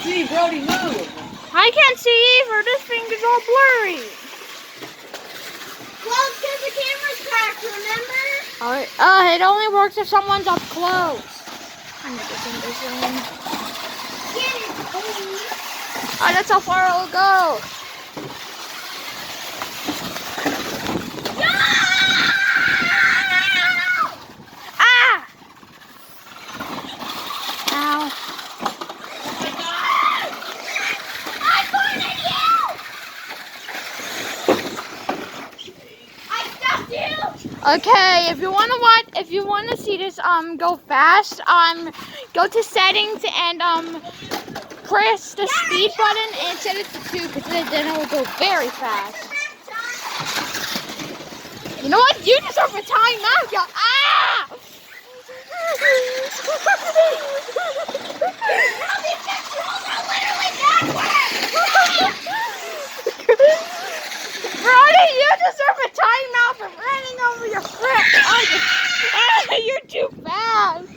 see, Brody, move. I can't see either. This thing is all blurry. Well, it's because the camera's cracked, remember? It only works if someone's up close. I'm gonna get in this room. Get it, please. Oh, that's how far it'll go. Ah! Ow. I cornered you! I stuffed you! Okay, if you wanna see this go fast, go to settings and press the speed button and set it to 2 because then it will go very fast. You know what? You deserve a timeout, yo! Ah! Brody, you deserve a timeout for running over your friend. You're too fast.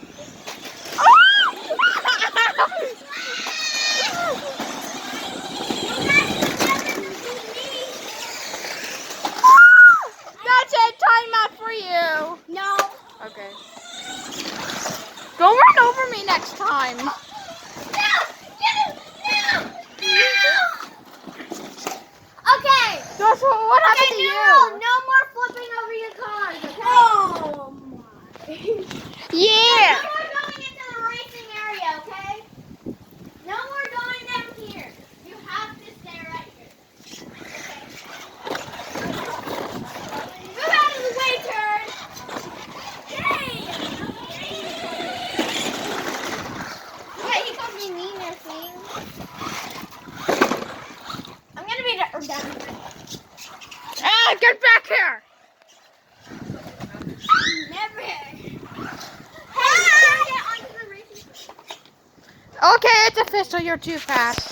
That's it. Timeout for you. No. Okay. Don't run over me next time. No! Okay. That's what happened to you. No more flipping over your cars, okay? Oh my. Yeah. No more going into the racing area, okay? No more going down here. You have to stay right here. Move out of the way, turd. Yeah, you called me meaner things. I'm gonna be done. Ah, get back here. Never. Hey, you can't get onto the racing. Okay, it's official. You're too fast.